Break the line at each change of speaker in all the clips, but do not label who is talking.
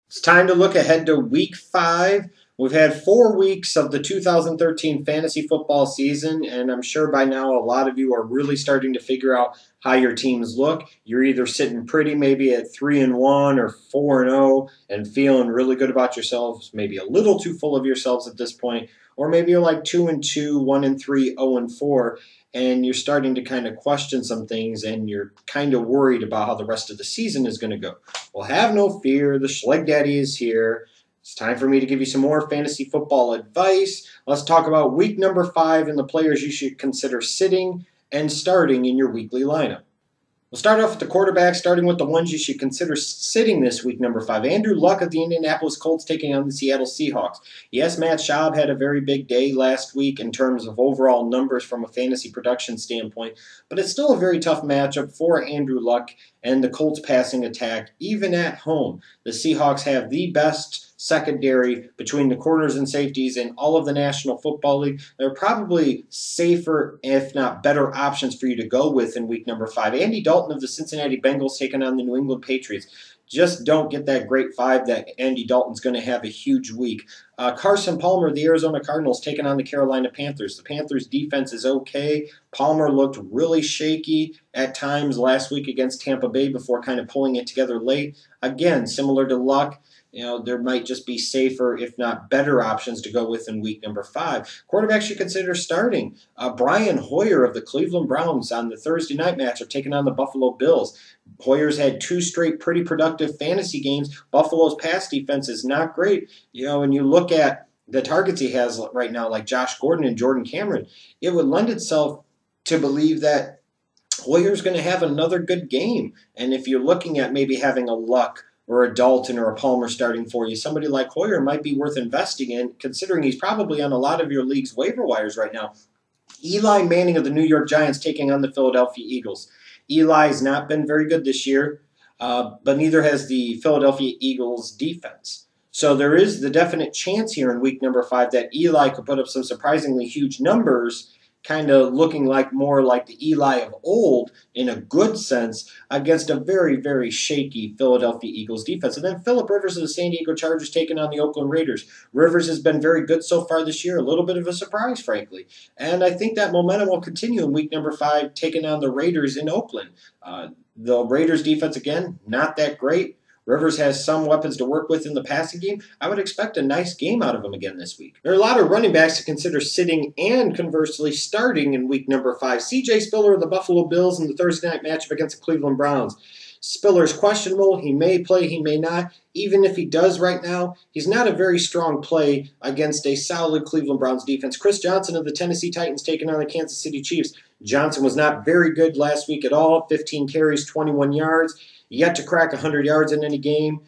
It's time to look ahead to week 5. We've had 4 weeks of the 2013 fantasy football season, and I'm sure by now a lot of you are really starting to figure out how your teams look. You're either sitting pretty maybe at 3-1 or 4-0 and feeling really good about yourselves, maybe a little too full of yourselves at this point, or maybe you're like 2-2, 1-3, 0-4, and you're starting to kind of question some things and you're kind of worried about how the rest of the season is going to go. Well, have no fear. The Schleg Daddy is here. It's time for me to give you some more fantasy football advice. Let's talk about week number 5 and the players you should consider sitting and starting in your weekly lineup. We'll start off with the quarterback, starting with the ones you should consider sitting this week, number 5. Andrew Luck of the Indianapolis Colts taking on the Seattle Seahawks. Yes, Matt Schaub had a very big day last week in terms of overall numbers from a fantasy production standpoint, but it's still a very tough matchup for Andrew Luck and the Colts passing attack, even at home. The Seahawks have the best secondary between the corners and safeties in all of the National Football League. They're probably safer, if not better, options for you to go with in week number 5. Andy Dalton of the Cincinnati Bengals taking on the New England Patriots. Just don't get that great vibe that Andy Dalton's going to have a huge week. Carson Palmer of the Arizona Cardinals taking on the Carolina Panthers. The Panthers' defense is okay. Palmer looked really shaky at times last week against Tampa Bay before kind of pulling it together late. Again, similar to Luck, there might just be safer, if not better, options to go with in week number 5. Quarterbacks you consider starting. Brian Hoyer of the Cleveland Browns on the Thursday night matchup taking on the Buffalo Bills. Hoyer's had 2 straight pretty productive fantasy games. Buffalo's pass defense is not great. When you look at the targets he has right now, like Josh Gordon and Jordan Cameron, it would lend itself to believe that Hoyer's going to have another good game. And if you're looking at maybe having a Luck or a Dalton or a Palmer starting for you, somebody like Hoyer might be worth investing in, considering he's probably on a lot of your league's waiver wires right now. Eli Manning of the New York Giants taking on the Philadelphia Eagles. Eli's not been very good this year, but neither has the Philadelphia Eagles defense. So there is the definite chance here in week number 5 that Eli could put up some surprisingly huge numbers, kind of looking more like the Eli of old in a good sense against a very, very shaky Philadelphia Eagles defense. And then Phillip Rivers of the San Diego Chargers taking on the Oakland Raiders. Rivers has been very good so far this year, a little bit of a surprise, frankly. And I think that momentum will continue in week number 5, taking on the Raiders in Oakland. The Raiders defense, again, not that great. Rivers has some weapons to work with in the passing game. I would expect a nice game out of him again this week. There are a lot of running backs to consider sitting and, conversely, starting in week number 5. C.J. Spiller of the Buffalo Bills in the Thursday night matchup against the Cleveland Browns. Spiller's questionable. He may play, he may not. Even if he does right now, he's not a very strong play against a solid Cleveland Browns defense. Chris Johnson of the Tennessee Titans taking on the Kansas City Chiefs. Johnson was not very good last week at all. 15 carries, 21 yards. Yet to crack 100 yards in any game.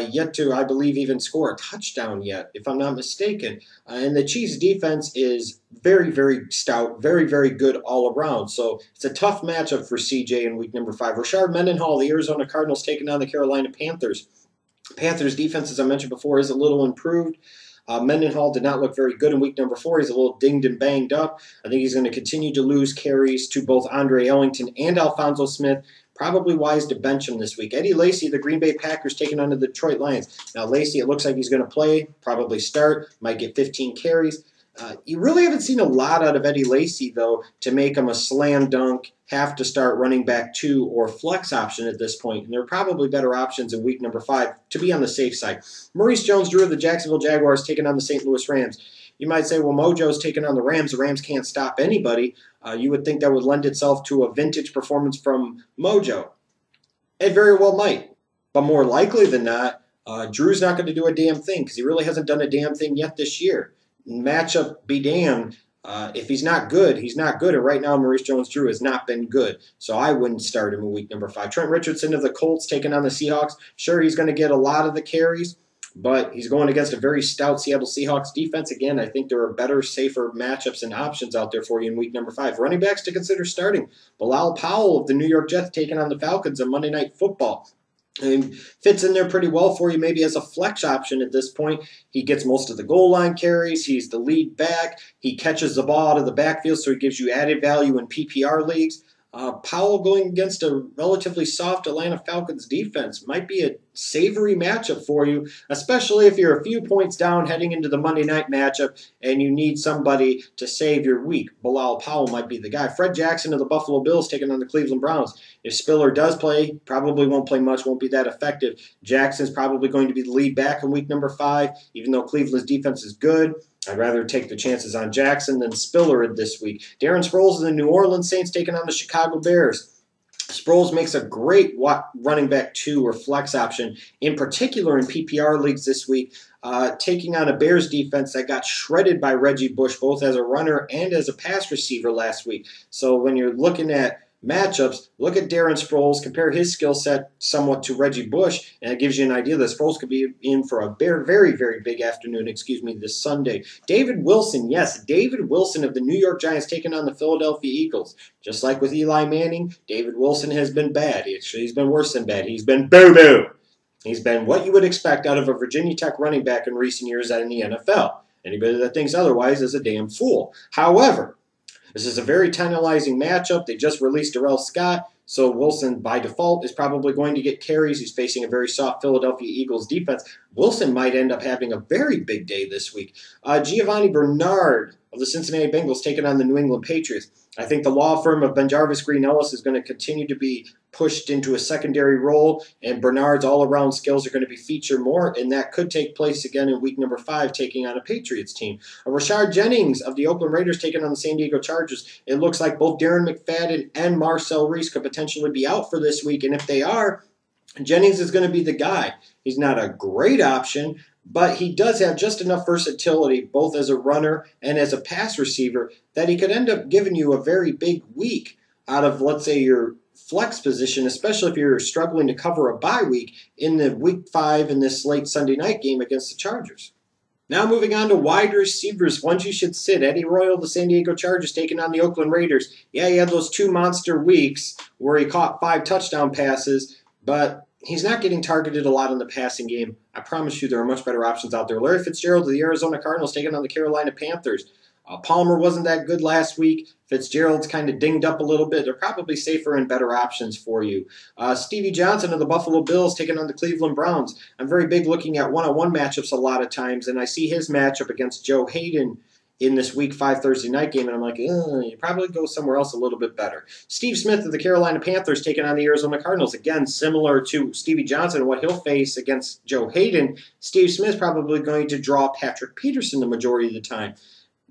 Yet to, I believe, even score a touchdown yet, if I'm not mistaken. And the Chiefs' defense is very, very stout, very, very good all around. So it's a tough matchup for CJ in week number 5. Rashard Mendenhall, the Arizona Cardinals, taking on the Carolina Panthers. Panthers' defense, as I mentioned before, is a little improved. Mendenhall did not look very good in week number 4. He's a little dinged and banged up. I think he's going to continue to lose carries to both Andre Ellington and Alfonso Smith. Probably wise to bench him this week. Eddie Lacy, the Green Bay Packers, taking on the Detroit Lions. Now, Lacy, it looks like he's going to play, probably start, might get 15 carries. You really haven't seen a lot out of Eddie Lacy, though, to make him a slam dunk, have to start running back 2 or flex option at this point. And there are probably better options in week number 5 to be on the safe side. Maurice Jones-Drew of the Jacksonville Jaguars taking on the St. Louis Rams. You might say, well, Mojo's taking on the Rams. The Rams can't stop anybody. You would think that would lend itself to a vintage performance from Mojo. It very well might. But more likely than not, Drew's not going to do a damn thing because he really hasn't done a damn thing yet this year. Matchup be damned. If he's not good, he's not good. And right now, Maurice Jones-Drew has not been good. So I wouldn't start him in week number 5. Trent Richardson of the Colts taking on the Seahawks. Sure, he's going to get a lot of the carries, but he's going against a very stout Seattle Seahawks defense. Again, I think there are better, safer matchups and options out there for you in week number 5. Running backs to consider starting. Bilal Powell of the New York Jets taking on the Falcons on Monday Night Football. And fits in there pretty well for you maybe as a flex option at this point. He gets most of the goal line carries. He's the lead back. He catches the ball out of the backfield, so he gives you added value in PPR leagues. Powell going against a relatively soft Atlanta Falcons defense might be a savory matchup for you, especially if you're a few points down heading into the Monday night matchup and you need somebody to save your week. Bilal Powell might be the guy. Fred Jackson of the Buffalo Bills taking on the Cleveland Browns. If Spiller does play, probably won't play much, won't be that effective. Jackson's probably going to be the lead back in week number 5, even though Cleveland's defense is good. I'd rather take the chances on Jackson than Spiller this week. Darren Sproles of the New Orleans Saints taking on the Chicago Bears. Sproles makes a great running back 2 or flex option, in particular in PPR leagues this week, taking on a Bears defense that got shredded by Reggie Bush, both as a runner and as a pass receiver last week. So when you're looking at matchups, look at Darren Sproles, compare his skill set somewhat to Reggie Bush, and it gives you an idea that Sproles could be in for a very, very big afternoon, this Sunday. David Wilson, yes, David Wilson of the New York Giants taking on the Philadelphia Eagles. Just like with Eli Manning, David Wilson has been bad. He's been worse than bad. He's been boo-boo. He's been what you would expect out of a Virginia Tech running back in recent years in the NFL. Anybody that thinks otherwise is a damn fool. However, this is a very tantalizing matchup. They just released Darrell Scott, so Wilson, by default, is probably going to get carries. He's facing a very soft Philadelphia Eagles defense. Wilson might end up having a very big day this week. Giovanni Bernard of the Cincinnati Bengals taking on the New England Patriots. I think the law firm of BenJarvus Green Ellis is going to continue to be pushed into a secondary role, and Bernard's all-around skills are going to be featured more, and that could take place again in week number 5, taking on a Patriots team. Rashard Jennings of the Oakland Raiders taking on the San Diego Chargers. It looks like both Darren McFadden and Marcel Reese could potentially be out for this week, and if they are, Jennings is going to be the guy. He's not a great option, but he does have just enough versatility, both as a runner and as a pass receiver, that he could end up giving you a very big week out of, let's say, your flex position, especially if you're struggling to cover a bye week in the week 5 in this late Sunday night game against the Chargers. Now moving on to wide receivers, ones you should sit. Eddie Royal, the San Diego Chargers, taking on the Oakland Raiders. Yeah, he had those 2 monster weeks where he caught 5 touchdown passes, but he's not getting targeted a lot in the passing game. I promise you there are much better options out there. Larry Fitzgerald of the Arizona Cardinals taking on the Carolina Panthers. Palmer wasn't that good last week. Fitzgerald's kind of dinged up a little bit. They're probably safer and better options for you. Stevie Johnson of the Buffalo Bills taking on the Cleveland Browns. I'm very big looking at one-on-one matchups a lot of times, and I see his matchup against Joe Hayden in this Week 5 Thursday night game, and I'm like, you probably go somewhere else a little bit better. Steve Smith of the Carolina Panthers taking on the Arizona Cardinals. Again, similar to Stevie Johnson, what he'll face against Joe Hayden, Steve Smith's probably going to draw Patrick Peterson the majority of the time.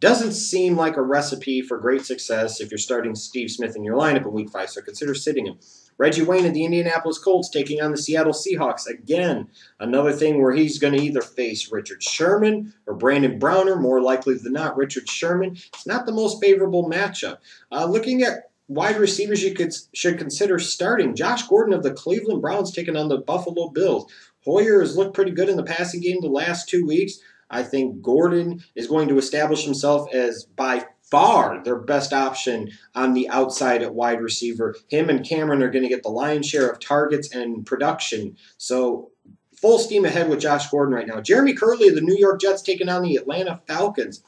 Doesn't seem like a recipe for great success if you're starting Steve Smith in your lineup in Week 5, so consider sitting him. Reggie Wayne of the Indianapolis Colts taking on the Seattle Seahawks. Again, another thing where he's going to either face Richard Sherman or Brandon Browner, more likely than not Richard Sherman. It's not the most favorable matchup. Looking at wide receivers you should consider starting. Josh Gordon of the Cleveland Browns taking on the Buffalo Bills. Hoyer has looked pretty good in the passing game the last 2 weeks. I think Gordon is going to establish himself as by far their best option on the outside at wide receiver. Him and Cameron are going to get the lion's share of targets and production. So full steam ahead with Josh Gordon right now. Jeremy Curley of the New York Jets taking on the Atlanta Falcons.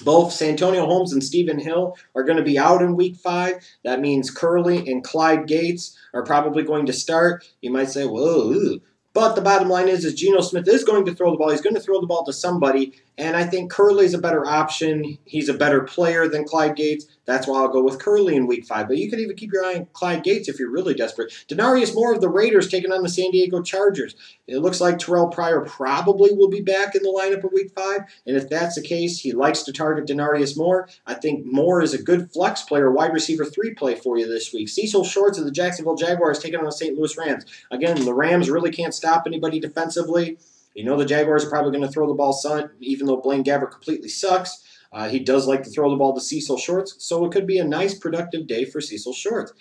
Both Santonio Holmes and Stephen Hill are going to be out in Week 5. That means Curley and Clyde Gates are probably going to start. You might say, whoa, but the bottom line is Geno Smith is going to throw the ball. He's going to throw the ball to somebody, and I think Curley's a better option. He's a better player than Clyde Gates. That's why I'll go with Curley in Week 5. But you could even keep your eye on Clyde Gates if you're really desperate. Denarius Moore of the Raiders taking on the San Diego Chargers. It looks like Terrell Pryor probably will be back in the lineup in Week 5, and if that's the case, he likes to target Denarius Moore. I think Moore is a good flex player, wide receiver 3 play for you this week. Cecil Shorts of the Jacksonville Jaguars taking on the St. Louis Rams. Again, the Rams really can't stop anybody defensively. You know the Jaguars are probably going to throw the ball some, even though Blaine Gabbert completely sucks. He does like to throw the ball to Cecil Shorts, so it could be a nice, productive day for Cecil Shorts.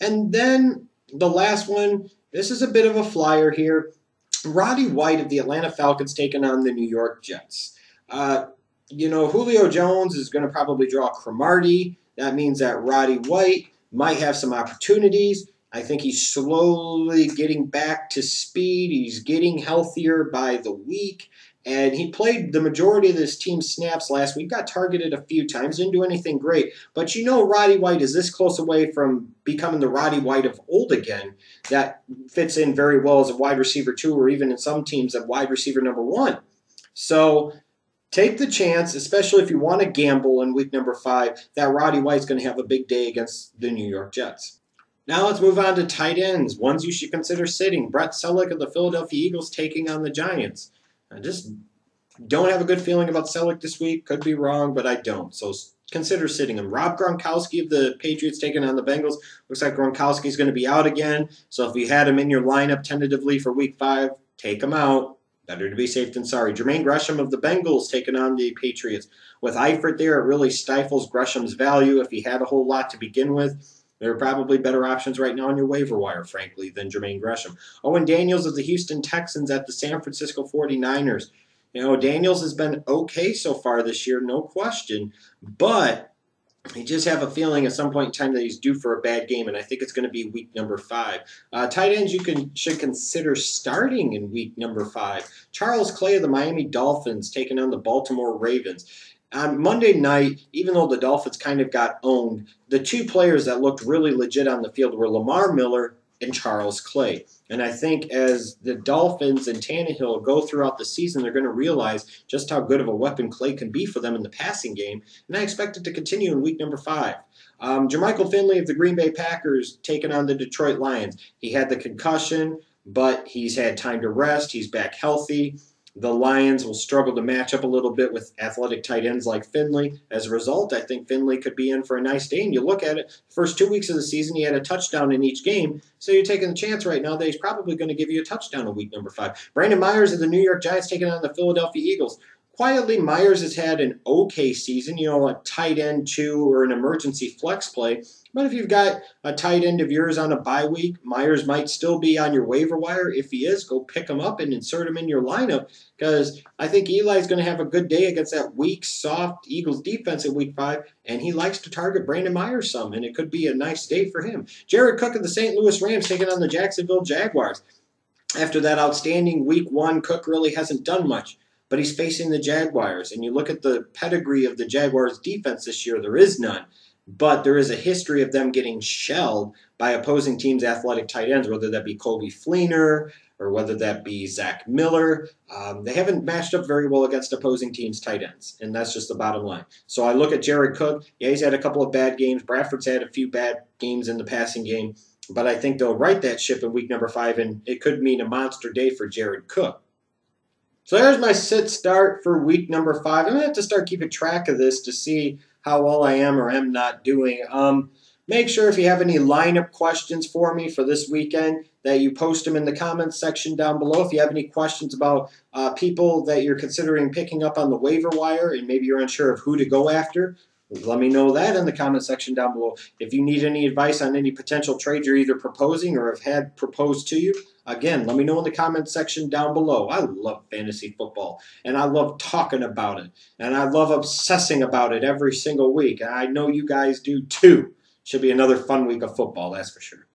And then the last one, this is a bit of a flyer here. Roddy White of the Atlanta Falcons taking on the New York Jets. Julio Jones is going to probably draw Cromartie. That means that Roddy White might have some opportunities. I think he's slowly getting back to speed. He's getting healthier by the week. And he played the majority of this team's snaps last week, got targeted a few times, didn't do anything great. But you know Roddy White is this close away from becoming the Roddy White of old again. That fits in very well as a wide receiver 2, or even in some teams a wide receiver number 1. So take the chance, especially if you want to gamble in week number 5, that Roddy White's going to have a big day against the New York Jets. Now let's move on to tight ends, ones you should consider sitting. Brett Selleck of the Philadelphia Eagles taking on the Giants. I just don't have a good feeling about Selleck this week. Could be wrong, but I don't. So consider sitting him. Rob Gronkowski of the Patriots taking on the Bengals. Looks like Gronkowski's going to be out again. So if you had him in your lineup tentatively for week 5, take him out. Better to be safe than sorry. Jermaine Gresham of the Bengals taking on the Patriots. With Eifert there, it really stifles Gresham's value. If he had a whole lot to begin with, there are probably better options right now on your waiver wire, frankly, than Jermaine Gresham. Owen Daniels of the Houston Texans at the San Francisco 49ers. You know, Daniels has been okay so far this year, no question, but I just have a feeling at some point in time that he's due for a bad game, and I think it's going to be week number 5. Tight ends should consider starting in week number 5. Charles Clay of the Miami Dolphins taking on the Baltimore Ravens. On Monday night, even though the Dolphins kind of got owned, the 2 players that looked really legit on the field were Lamar Miller and Charles Clay. And I think as the Dolphins and Tannehill go throughout the season, they're going to realize just how good of a weapon Clay can be for them in the passing game. And I expect it to continue in week number 5. Jermichael Finley of the Green Bay Packers taking on the Detroit Lions. He had the concussion, but he's had time to rest. He's back healthy. The Lions will struggle to match up a little bit with athletic tight ends like Finley. As a result, I think Finley could be in for a nice day. And you look at it, first 2 weeks of the season, he had a touchdown in each game. So you're taking a chance right now that he's probably going to give you a touchdown in week number 5. Brandon Myers of the New York Giants taking on the Philadelphia Eagles. Quietly, Myers has had an okay season, a tight end 2 or an emergency flex play. But if you've got a tight end of yours on a bye week, Myers might still be on your waiver wire. If he is, go pick him up and insert him in your lineup, because I think Eli's going to have a good day against that weak, soft Eagles defense in week 5, and he likes to target Brandon Myers some, and it could be a nice day for him. Jared Cook of the St. Louis Rams taking on the Jacksonville Jaguars. After that outstanding week 1, Cook really hasn't done much, but he's facing the Jaguars, and you look at the pedigree of the Jaguars defense this year, there is none. But there is a history of them getting shelled by opposing teams' athletic tight ends, whether that be Coby Fleener or whether that be Zach Miller. They haven't matched up very well against opposing teams' tight ends, and that's just the bottom line. So I look at Jared Cook. Yeah, he's had a couple of bad games. Bradford's had a few bad games in the passing game, but I think they'll right that ship in week number 5, and it could mean a monster day for Jared Cook. So there's my sit start for week number 5. I'm going to have to start keeping track of this to see how well I am or am not doing. Make sure if you have any lineup questions for me for this weekend that you post them in the comments section down below. If you have any questions about people that you're considering picking up on the waiver wire and maybe you're unsure of who to go after, let me know that in the comment section down below. If you need any advice on any potential trades you're either proposing or have had proposed to you, again, let me know in the comment section down below. I love fantasy football, and I love talking about it, and I love obsessing about it every single week. And I know you guys do too. Should be another fun week of football, that's for sure.